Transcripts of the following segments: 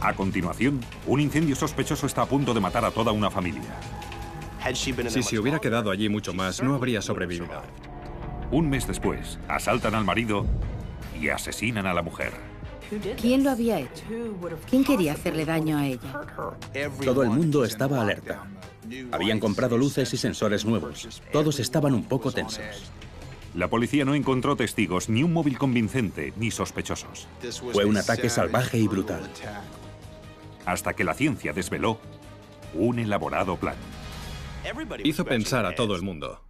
A continuación, un incendio sospechoso está a punto de matar a toda una familia. Si se hubiera quedado allí mucho más, no habría sobrevivido. Un mes después, asaltan al marido y asesinan a la mujer. ¿Quién lo había hecho? ¿Quién quería hacerle daño a ella? Todo el mundo estaba alerta. Habían comprado luces y sensores nuevos. Todos estaban un poco tensos. La policía no encontró testigos, ni un móvil convincente, ni sospechosos. Fue un ataque salvaje y brutal. Hasta que la ciencia desveló un elaborado plan. Hizo pensar a todo el mundo.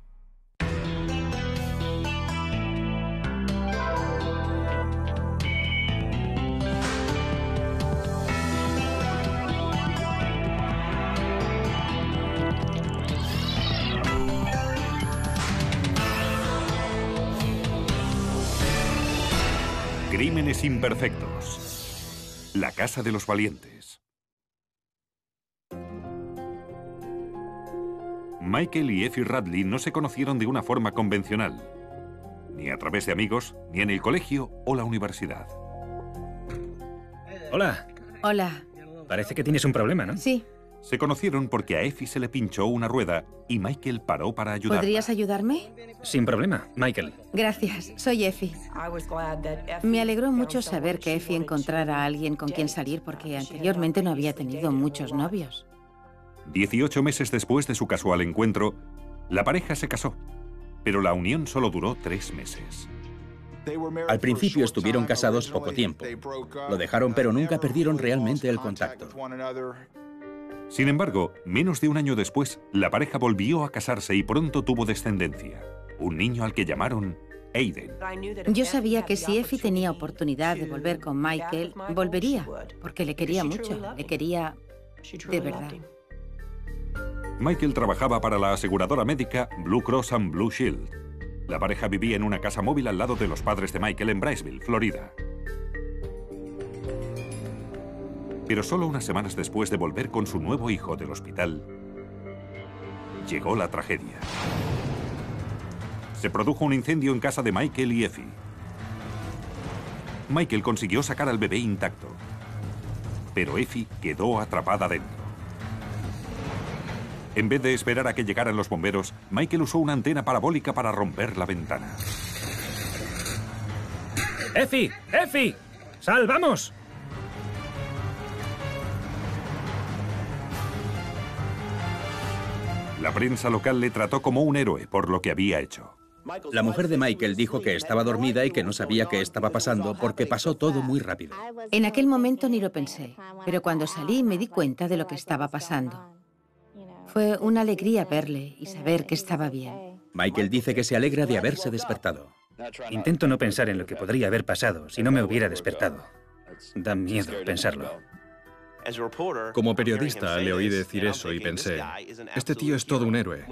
Crímenes imperfectos. La casa de los valientes. Michael y Effie Radley no se conocieron de una forma convencional, ni a través de amigos, ni en el colegio o la universidad. Hola. Hola. Parece que tienes un problema, ¿no? Sí. Se conocieron porque a Effie se le pinchó una rueda y Michael paró para ayudarla. ¿Podrías ayudarme? Sin problema, Michael. Gracias, soy Effie. Me alegró mucho saber que Effie encontrara a alguien con quien salir porque anteriormente no había tenido muchos novios. 18 meses después de su casual encuentro, la pareja se casó, pero la unión solo duró 3 meses. Al principio estuvieron casados poco tiempo. Lo dejaron, pero nunca perdieron realmente el contacto. Sin embargo, menos de un año después, la pareja volvió a casarse y pronto tuvo descendencia. Un niño al que llamaron Aiden. Yo sabía que si Effie tenía oportunidad de volver con Michael, volvería, porque le quería mucho, le quería de verdad. Michael trabajaba para la aseguradora médica Blue Cross and Blue Shield. La pareja vivía en una casa móvil al lado de los padres de Michael en Briceville, Florida. Pero solo unas semanas después de volver con su nuevo hijo del hospital, llegó la tragedia. Se produjo un incendio en casa de Michael y Effie. Michael consiguió sacar al bebé intacto, pero Effie quedó atrapada dentro. En vez de esperar a que llegaran los bomberos, Michael usó una antena parabólica para romper la ventana. ¡Effie! ¡Effie! ¡Sal, vamos! La prensa local le trató como un héroe por lo que había hecho. La mujer de Michael dijo que estaba dormida y que no sabía qué estaba pasando porque pasó todo muy rápido. En aquel momento ni lo pensé, pero cuando salí me di cuenta de lo que estaba pasando. Fue una alegría verle y saber que estaba bien. Michael dice que se alegra de haberse despertado. Intento no pensar en lo que podría haber pasado si no me hubiera despertado. Da miedo pensarlo. Como periodista le oí decir eso y pensé, este tío es todo un héroe.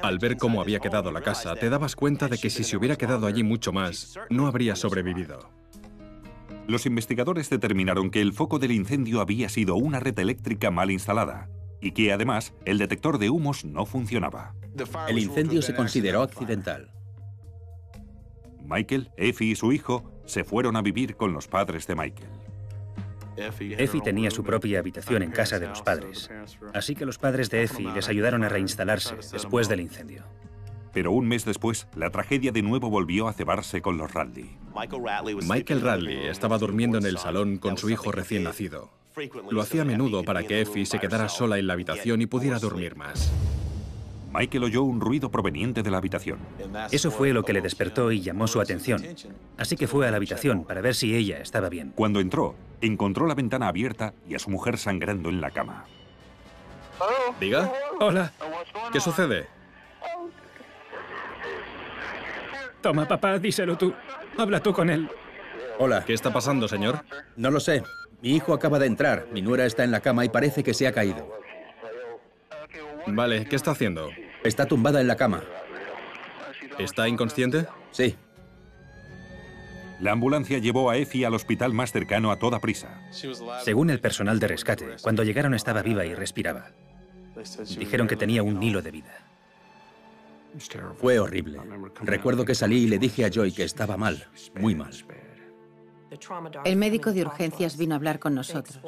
Al ver cómo había quedado la casa, te dabas cuenta de que si se hubiera quedado allí mucho más, no habría sobrevivido. Los investigadores determinaron que el foco del incendio había sido una red eléctrica mal instalada y que además el detector de humos no funcionaba. El incendio se consideró accidental. Michael, Effie y su hijo se fueron a vivir con los padres de Michael. Effie tenía su propia habitación en casa de los padres, así que los padres de Effie les ayudaron a reinstalarse después del incendio. Pero un mes después, la tragedia de nuevo volvió a cebarse con los Radley. Michael Radley estaba durmiendo en el salón con su hijo recién nacido. Lo hacía a menudo para que Effie se quedara sola en la habitación y pudiera dormir más. Michael oyó un ruido proveniente de la habitación. Eso fue lo que le despertó y llamó su atención. Así que fue a la habitación para ver si ella estaba bien. Cuando entró, encontró la ventana abierta y a su mujer sangrando en la cama. ¿Diga? Hola. ¿Qué sucede? Toma, papá, díselo tú. Habla tú con él. Hola. ¿Qué está pasando, señor? No lo sé. Mi hijo acaba de entrar. Mi nuera está en la cama y parece que se ha caído. Vale, ¿qué está haciendo? Está tumbada en la cama. ¿Está inconsciente? Sí. La ambulancia llevó a Effie al hospital más cercano a toda prisa. Según el personal de rescate, cuando llegaron estaba viva y respiraba. Dijeron que tenía un hilo de vida. Fue horrible. Recuerdo que salí y le dije a Joy que estaba mal, muy mal. El médico de urgencias vino a hablar con nosotros.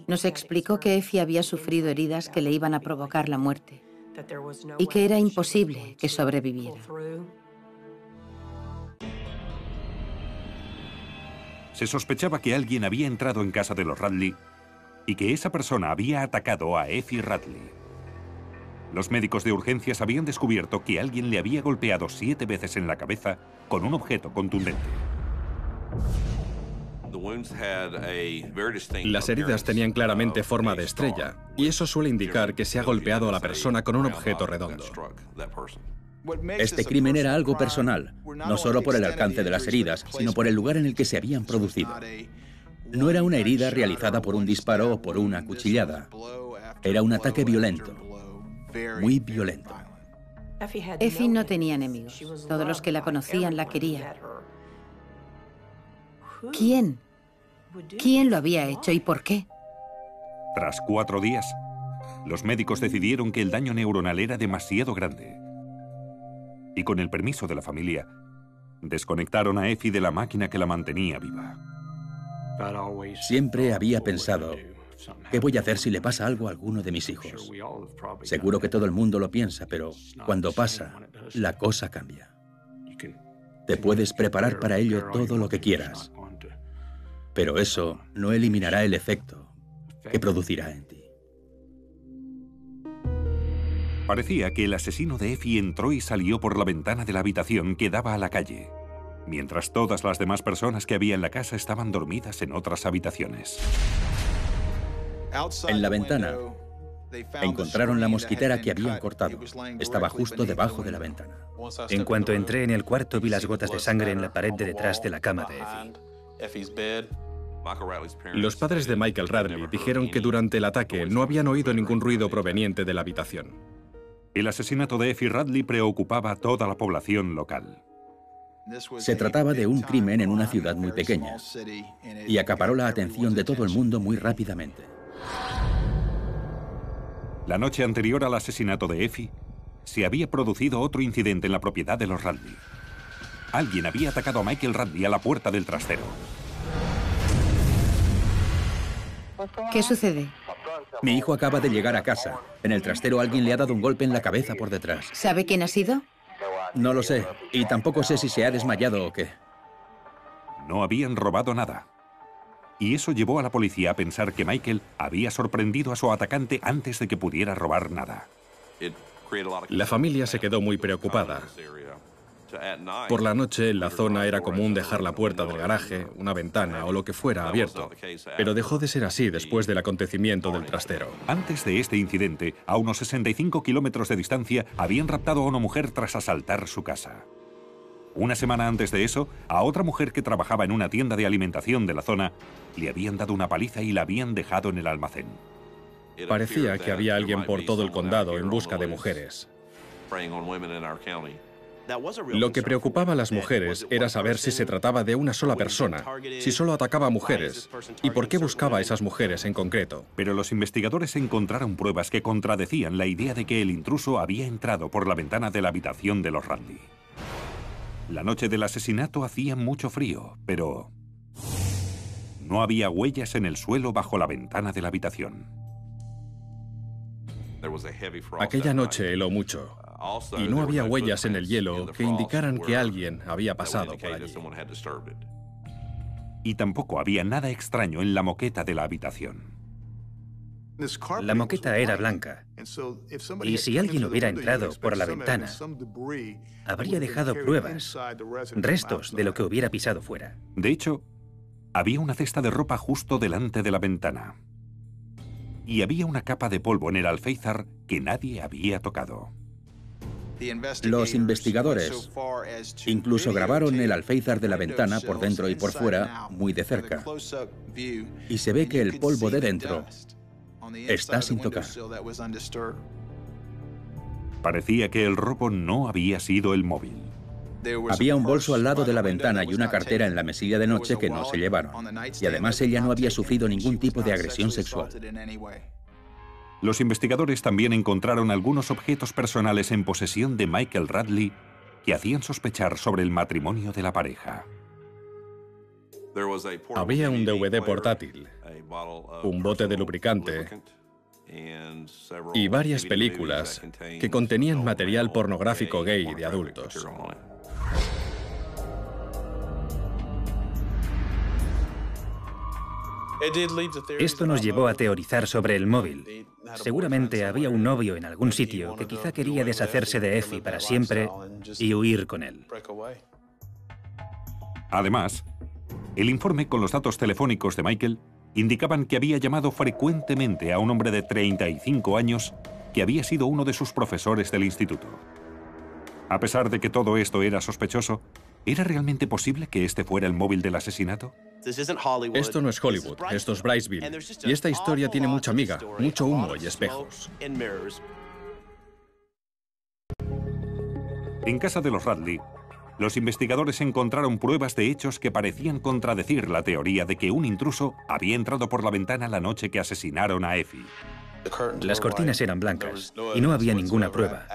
Nos explicó que Effie había sufrido heridas que le iban a provocar la muerte y que era imposible que sobreviviera. Se sospechaba que alguien había entrado en casa de los Radley y que esa persona había atacado a Effie Radley. Los médicos de urgencias habían descubierto que alguien le había golpeado 7 veces en la cabeza con un objeto contundente. Las heridas tenían claramente forma de estrella, y eso suele indicar que se ha golpeado a la persona con un objeto redondo. Este crimen era algo personal, no solo por el alcance de las heridas, sino por el lugar en el que se habían producido. No era una herida realizada por un disparo o por una cuchillada. Era un ataque violento, muy violento. Effie no tenía enemigos. Todos los que la conocían la querían. ¿Quién? ¿Quién lo había hecho y por qué? Tras 4 días, los médicos decidieron que el daño neuronal era demasiado grande. Y con el permiso de la familia, desconectaron a Effie de la máquina que la mantenía viva. Siempre había pensado, ¿qué voy a hacer si le pasa algo a alguno de mis hijos? Seguro que todo el mundo lo piensa, pero cuando pasa, la cosa cambia. Te puedes preparar para ello todo lo que quieras, pero eso no eliminará el efecto que producirá en ti. Parecía que el asesino de Effie entró y salió por la ventana de la habitación que daba a la calle, mientras todas las demás personas que había en la casa estaban dormidas en otras habitaciones. En la ventana encontraron la mosquitera que habían cortado. Estaba justo debajo de la ventana. En cuanto entré en el cuarto, vi las gotas de sangre en la pared de detrás de la cama de Effie. Los padres de Michael Radley dijeron que durante el ataque no habían oído ningún ruido proveniente de la habitación. El asesinato de Effie Radley preocupaba a toda la población local. Se trataba de un crimen en una ciudad muy pequeña y acaparó la atención de todo el mundo muy rápidamente. La noche anterior al asesinato de Effie, se había producido otro incidente en la propiedad de los Radley. Alguien había atacado a Michael Radley a la puerta del trastero. ¿Qué sucede? Mi hijo acaba de llegar a casa. En el trastero alguien le ha dado un golpe en la cabeza por detrás. ¿Sabe quién ha sido? No lo sé, y tampoco sé si se ha desmayado o qué. No habían robado nada. Y eso llevó a la policía a pensar que Michael había sorprendido a su atacante antes de que pudiera robar nada. La familia se quedó muy preocupada. Por la noche, en la zona era común dejar la puerta del garaje, una ventana o lo que fuera abierto, pero dejó de ser así después del acontecimiento del trastero. Antes de este incidente, a unos 65 kilómetros de distancia, habían raptado a una mujer tras asaltar su casa. Una semana antes de eso, a otra mujer que trabajaba en una tienda de alimentación de la zona, le habían dado una paliza y la habían dejado en el almacén. Parecía que había alguien por todo el condado en busca de mujeres. Lo que preocupaba a las mujeres era saber si se trataba de una sola persona, si solo atacaba a mujeres, y por qué buscaba a esas mujeres en concreto. Pero los investigadores encontraron pruebas que contradecían la idea de que el intruso había entrado por la ventana de la habitación de los Radley. La noche del asesinato hacía mucho frío, pero no había huellas en el suelo bajo la ventana de la habitación. Aquella noche heló mucho, y no había huellas en el hielo que indicaran que alguien había pasado por allí. Y tampoco había nada extraño en la moqueta de la habitación. La moqueta era blanca, y si alguien hubiera entrado por la ventana, habría dejado pruebas, restos de lo que hubiera pisado fuera. De hecho, había una cesta de ropa justo delante de la ventana. Y había una capa de polvo en el alféizar que nadie había tocado. Los investigadores incluso grabaron el alféizar de la ventana por dentro y por fuera muy de cerca. Y se ve que el polvo de dentro está sin tocar. Parecía que el robo no había sido el móvil. Había un bolso al lado de la ventana y una cartera en la mesilla de noche que no se llevaron. Y además ella no había sufrido ningún tipo de agresión sexual. Los investigadores también encontraron algunos objetos personales en posesión de Michael Radley que hacían sospechar sobre el matrimonio de la pareja. Había un DVD portátil, un bote de lubricante y varias películas que contenían material pornográfico gay de adultos. Esto nos llevó a teorizar sobre el móvil. Seguramente había un novio en algún sitio que quizá quería deshacerse de Effie para siempre y huir con él. Además, el informe con los datos telefónicos de Michael indicaban que había llamado frecuentemente a un hombre de 35 años que había sido uno de sus profesores del instituto. A pesar de que todo esto era sospechoso, ¿era realmente posible que este fuera el móvil del asesinato? Esto no es Hollywood, esto es Bryceville. Y esta historia tiene mucha miga, mucho humo y espejos. En casa de los Radley, los investigadores encontraron pruebas de hechos que parecían contradecir la teoría de que un intruso había entrado por la ventana la noche que asesinaron a Effie. Las cortinas eran blancas y no había ninguna prueba.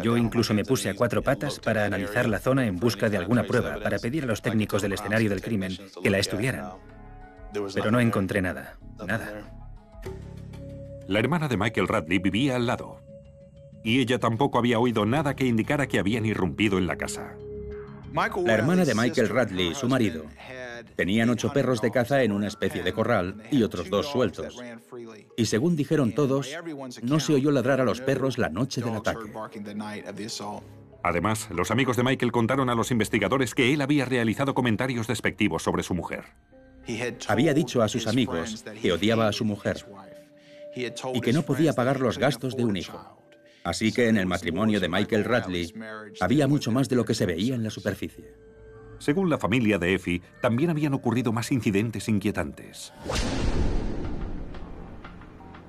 Yo incluso me puse a cuatro patas para analizar la zona en busca de alguna prueba, para pedir a los técnicos del escenario del crimen que la estudiaran. Pero no encontré nada, nada. La hermana de Michael Radley vivía al lado, y ella tampoco había oído nada que indicara que habían irrumpido en la casa. La hermana de Michael Radley, su marido, tenían 8 perros de caza en una especie de corral y otros 2 sueltos. Y según dijeron todos, no se oyó ladrar a los perros la noche del ataque. Además, los amigos de Michael contaron a los investigadores que él había realizado comentarios despectivos sobre su mujer. Había dicho a sus amigos que odiaba a su mujer y que no podía pagar los gastos de un hijo. Así que en el matrimonio de Michael Radley había mucho más de lo que se veía en la superficie. Según la familia de Effie, también habían ocurrido más incidentes inquietantes.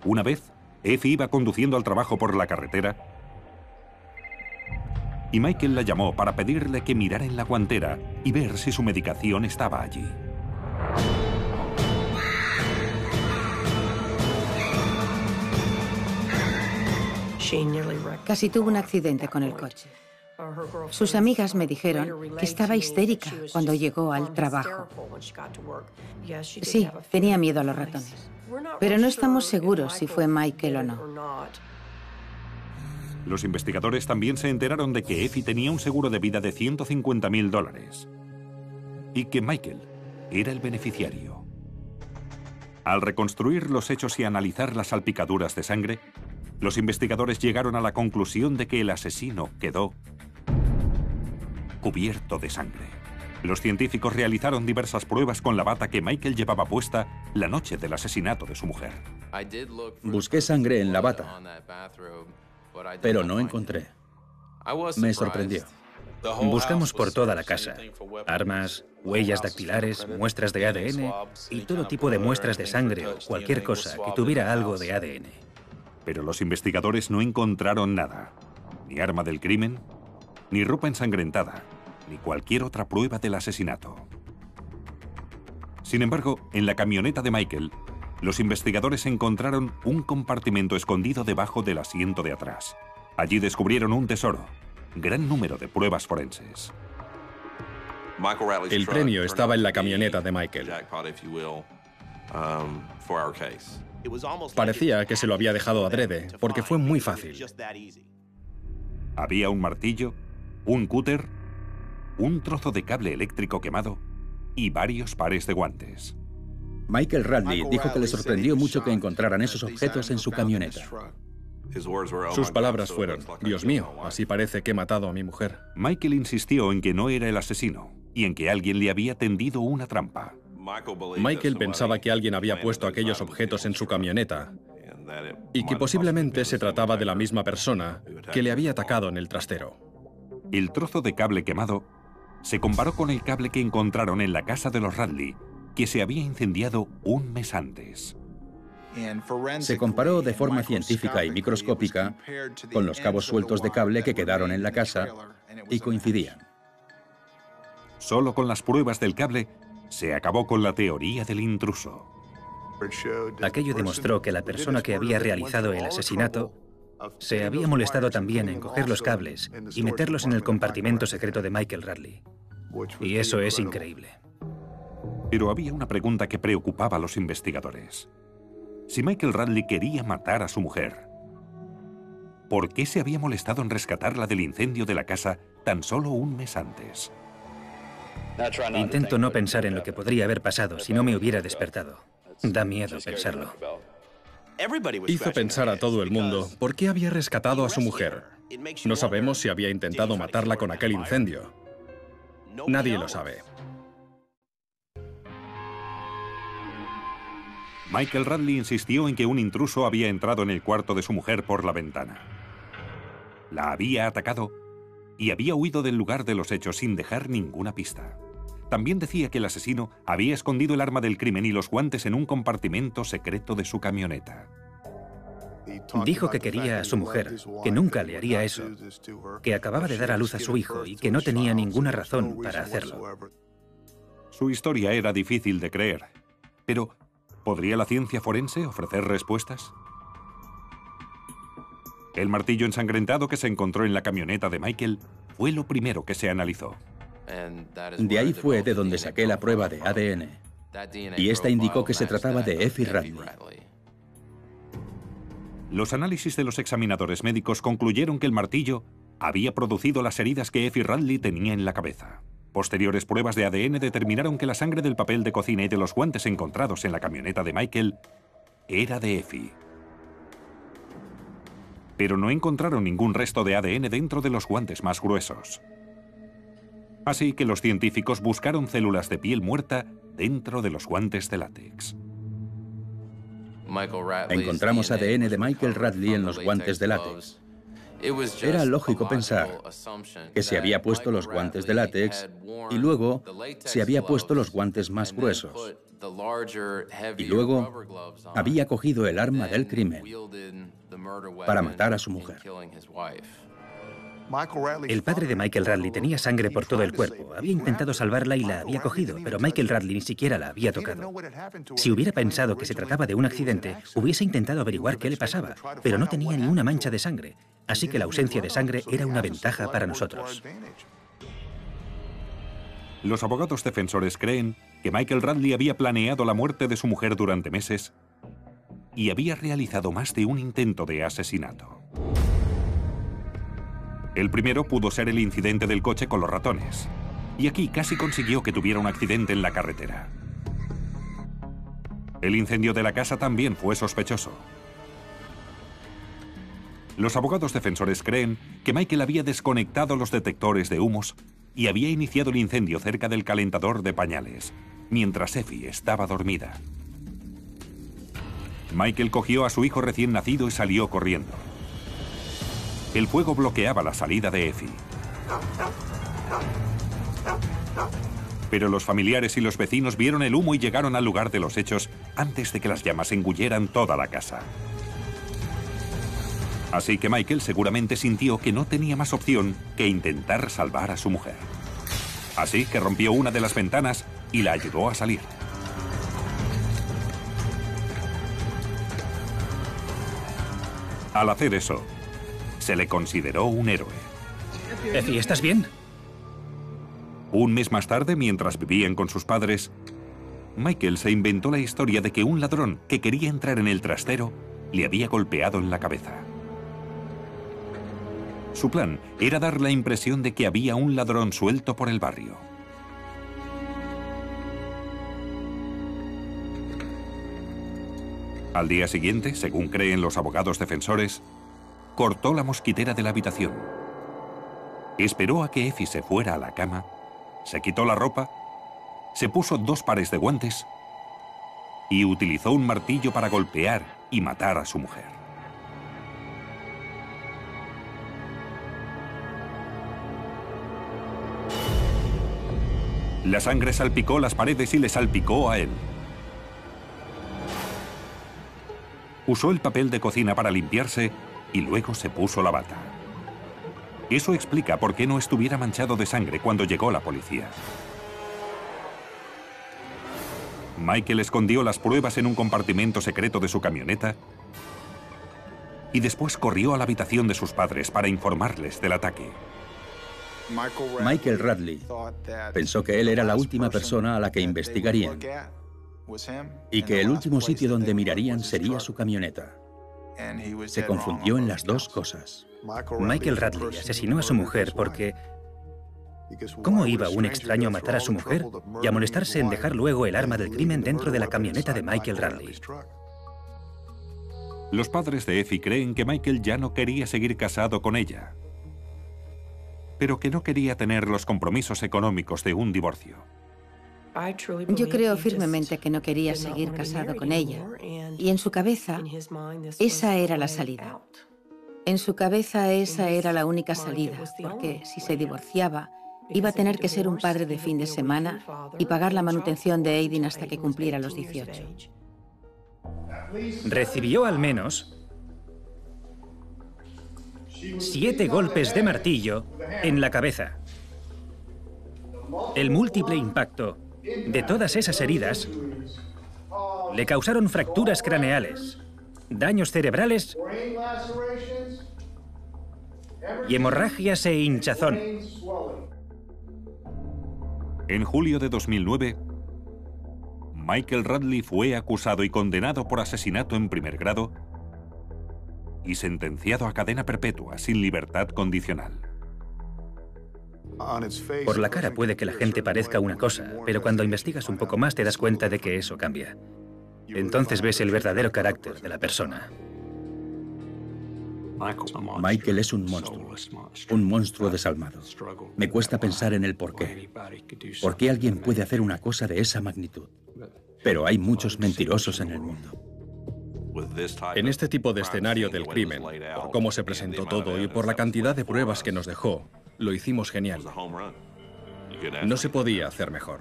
Una vez, Effie iba conduciendo al trabajo por la carretera y Michael la llamó para pedirle que mirara en la guantera y ver si su medicación estaba allí. Casi tuvo un accidente con el coche. Sus amigas me dijeron que estaba histérica cuando llegó al trabajo. Sí, tenía miedo a los ratones. Pero no estamos seguros si fue Michael o no. Los investigadores también se enteraron de que Effie tenía un seguro de vida de $150.000 y que Michael era el beneficiario. Al reconstruir los hechos y analizar las salpicaduras de sangre, los investigadores llegaron a la conclusión de que el asesino quedó cubierto de sangre. Los científicos realizaron diversas pruebas con la bata que Michael llevaba puesta la noche del asesinato de su mujer. Busqué sangre en la bata, pero no encontré. Me sorprendió. Buscamos por toda la casa. Armas, huellas dactilares, muestras de ADN y todo tipo de muestras de sangre o cualquier cosa que tuviera algo de ADN. Pero los investigadores no encontraron nada. Ni arma del crimen, ni ropa ensangrentada, ni cualquier otra prueba del asesinato. Sin embargo, en la camioneta de Michael, los investigadores encontraron un compartimento escondido debajo del asiento de atrás. Allí descubrieron un tesoro, gran número de pruebas forenses. El premio estaba en la camioneta de Michael. Parecía que se lo había dejado adrede, porque fue muy fácil. Había un martillo, un cúter, un trozo de cable eléctrico quemado y varios pares de guantes. Michael Radley dijo que le sorprendió mucho que encontraran esos objetos en su camioneta. Sus palabras fueron: Dios mío, así parece que he matado a mi mujer. Michael insistió en que no era el asesino y en que alguien le había tendido una trampa. Michael pensaba que alguien había puesto aquellos objetos en su camioneta y que posiblemente se trataba de la misma persona que le había atacado en el trastero. El trozo de cable quemado se comparó con el cable que encontraron en la casa de los Radley, que se había incendiado un mes antes. Se comparó de forma científica y microscópica con los cabos sueltos de cable que quedaron en la casa y coincidían. Solo con las pruebas del cable se acabó con la teoría del intruso. Aquello demostró que la persona que había realizado el asesinato se había molestado también en coger los cables y meterlos en el compartimento secreto de Michael Radley. Y eso es increíble. Pero había una pregunta que preocupaba a los investigadores. Si Michael Radley quería matar a su mujer, ¿por qué se había molestado en rescatarla del incendio de la casa tan solo un mes antes? Intento no pensar en lo que podría haber pasado si no me hubiera despertado. Da miedo pensarlo. Hizo pensar a todo el mundo por qué había rescatado a su mujer. No sabemos si había intentado matarla con aquel incendio. Nadie lo sabe. Michael Radley insistió en que un intruso había entrado en el cuarto de su mujer por la ventana. La había atacado y había huido del lugar de los hechos sin dejar ninguna pista. También decía que el asesino había escondido el arma del crimen y los guantes en un compartimento secreto de su camioneta. Dijo que quería a su mujer, que nunca le haría eso, que acababa de dar a luz a su hijo y que no tenía ninguna razón para hacerlo. Su historia era difícil de creer, pero ¿podría la ciencia forense ofrecer respuestas? El martillo ensangrentado que se encontró en la camioneta de Michael fue lo primero que se analizó. De ahí fue de donde saqué la prueba de ADN. Y esta indicó que se trataba de Effie Radley. Los análisis de los examinadores médicos concluyeron que el martillo había producido las heridas que Effie Radley tenía en la cabeza. Posteriores pruebas de ADN determinaron que la sangre del papel de cocina y de los guantes encontrados en la camioneta de Michael era de Effie. Pero no encontraron ningún resto de ADN dentro de los guantes más gruesos. Así que los científicos buscaron células de piel muerta dentro de los guantes de látex. Encontramos ADN de Michael Radley en los guantes de látex. Era lógico pensar que se había puesto los guantes de látex y luego se había puesto los guantes más gruesos. Y luego había cogido el arma del crimen para matar a su mujer. El padre de Michael Radley tenía sangre por todo el cuerpo. Había intentado salvarla y la había cogido, pero Michael Radley ni siquiera la había tocado. Si hubiera pensado que se trataba de un accidente, hubiese intentado averiguar qué le pasaba, pero no tenía ni una mancha de sangre. Así que la ausencia de sangre era una ventaja para nosotros. Los abogados defensores creen que Michael Radley había planeado la muerte de su mujer durante meses y había realizado más de un intento de asesinato. El primero pudo ser el incidente del coche con los ratones, y aquí casi consiguió que tuviera un accidente en la carretera. El incendio de la casa también fue sospechoso. Los abogados defensores creen que Michael había desconectado los detectores de humos y había iniciado el incendio cerca del calentador de pañales, mientras Effie estaba dormida. Michael cogió a su hijo recién nacido y salió corriendo. El fuego bloqueaba la salida de Effie. Pero los familiares y los vecinos vieron el humo y llegaron al lugar de los hechos antes de que las llamas engulleran toda la casa. Así que Michael seguramente sintió que no tenía más opción que intentar salvar a su mujer. Así que rompió una de las ventanas y la ayudó a salir. Al hacer eso, se le consideró un héroe. Effie, ¿estás bien? Un mes más tarde, mientras vivían con sus padres, Michael se inventó la historia de que un ladrón que quería entrar en el trastero le había golpeado en la cabeza. Su plan era dar la impresión de que había un ladrón suelto por el barrio. Al día siguiente, según creen los abogados defensores, cortó la mosquitera de la habitación. Esperó a que Effie se fuera a la cama, se quitó la ropa, se puso 2 pares de guantes y utilizó un martillo para golpear y matar a su mujer. La sangre salpicó las paredes y le salpicó a él. Usó el papel de cocina para limpiarse y luego se puso la bata. Eso explica por qué no estuviera manchado de sangre cuando llegó la policía. Michael escondió las pruebas en un compartimento secreto de su camioneta y después corrió a la habitación de sus padres para informarles del ataque. Michael Radley pensó que él era la última persona a la que investigarían y que el último sitio donde mirarían sería su camioneta. Se confundió en las dos cosas. Michael Radley asesinó a su mujer porque... ¿Cómo iba un extraño a matar a su mujer y a molestarse en dejar luego el arma del crimen dentro de la camioneta de Michael Radley? Los padres de Effie creen que Michael ya no quería seguir casado con ella, pero que no quería tener los compromisos económicos de un divorcio. Yo creo firmemente que no quería seguir casado con ella, y en su cabeza esa era la salida. En su cabeza esa era la única salida, porque si se divorciaba, iba a tener que ser un padre de fin de semana y pagar la manutención de Aiden hasta que cumpliera los 18. Recibió al menos 7 golpes de martillo en la cabeza. El múltiple impacto de todas esas heridas le causaron fracturas craneales, daños cerebrales y hemorragias e hinchazón. En julio de 2009, Michael Radley fue acusado y condenado por asesinato en primer grado y sentenciado a cadena perpetua sin libertad condicional. Por la cara puede que la gente parezca una cosa, pero cuando investigas un poco más te das cuenta de que eso cambia. Entonces ves el verdadero carácter de la persona. Michael es un monstruo desalmado. Me cuesta pensar en el porqué. ¿Por qué alguien puede hacer una cosa de esa magnitud? Pero hay muchos mentirosos en el mundo. En este tipo de escenario del crimen, por cómo se presentó todo y por la cantidad de pruebas que nos dejó, lo hicimos genial. No se podía hacer mejor.